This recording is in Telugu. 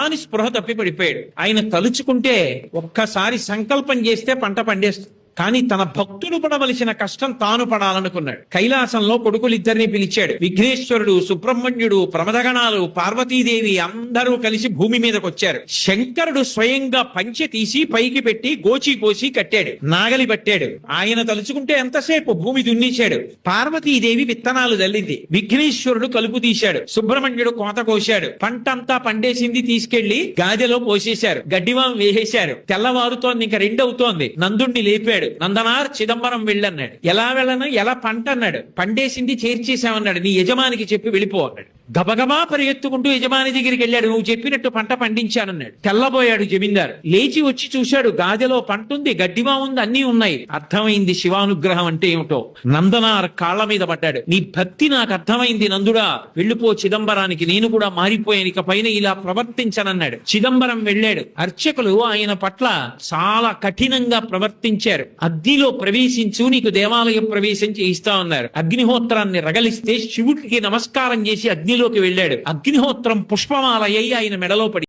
అని స్పృహ తప్పి పడిపోయాడు. ఆయన తలుచుకుంటే ఒక్కసారి సంకల్పం చేస్తే పంట పండేస్తుంది. కానీ తన భక్తులు పడవలసిన కష్టం తాను పడాలనుకున్నాడు. కైలాసంలో కొడుకులిద్దరిని పిలిచాడు. విఘ్నేశ్వరుడు, సుబ్రహ్మణ్యుడు, ప్రమదగణాలు, పార్వతీదేవి అందరూ కలిసి భూమి మీదకి వచ్చారు. శంకరుడు స్వయంగా పంచె తీసి పైకి పెట్టి గోచి పోసి కట్టాడు, నాగలి పట్టాడు. ఆయన తలుచుకుంటే ఎంతసేపు భూమి దున్నించాడు. పార్వతీదేవి విత్తనాలు జల్లింది. విఘ్నేశ్వరుడు కలుపు తీశాడు. సుబ్రహ్మణ్యుడు కోత కోశాడు. పంటంతా పండేసింది తీసుకెళ్లి గాదెలో పోసేశారు. గడ్డివాం వేసేశారు. తెల్లవారుతోంది, ఇంకా రెండవుతోంది. నందుణ్ణి లేపాడు. నందనార్ చిదంబరం వెళ్ళన్నాడు. ఎలా వెళ్ళను, ఎలా పంట అన్నాడు. పండేసింది చేర్చేశామన్నాడు. నీ యజమానికి చెప్పి వెళ్ళిపో అన్నాడు. గబగబా పరిగెత్తుకుంటూ యజమాని దగ్గరికి వెళ్ళాడు. నువ్వు చెప్పినట్టు పంట పండించానన్నాడు. తెల్లబోయాడు జమీందారు. లేచి వచ్చి చూశాడు. గాదెలో పంట ఉంది, గడ్డివా ఉంది, అన్నీ ఉన్నాయి. అర్థమైంది శివానుగ్రహం అంటే ఏమిటో. నందనార్ కాళ్ల మీద పడ్డాడు. నీ భక్తి నాకు అర్థమైంది నందుడా, వెళ్ళిపో చిదంబరానికి, నేను కూడా మారిపోయాను, ఇక పైన ఇలా ప్రవర్తించనన్నాడు. చిదంబరం వెళ్ళాడు. అర్చకులు ఆయన పట్ల చాలా కఠినంగా ప్రవర్తించారు. అగ్నిలో ప్రవేశించు, నీకు దేవాలయ ప్రవేశం చేయిస్తా ఉన్నారు. అగ్నిహోత్రాన్ని రగలిస్తే శివుడికి నమస్కారం చేసి అగ్నిలోకి వెళ్ళాడు. అగ్నిహోత్రం పుష్పమాల అయి ఆయన మెడలో పడి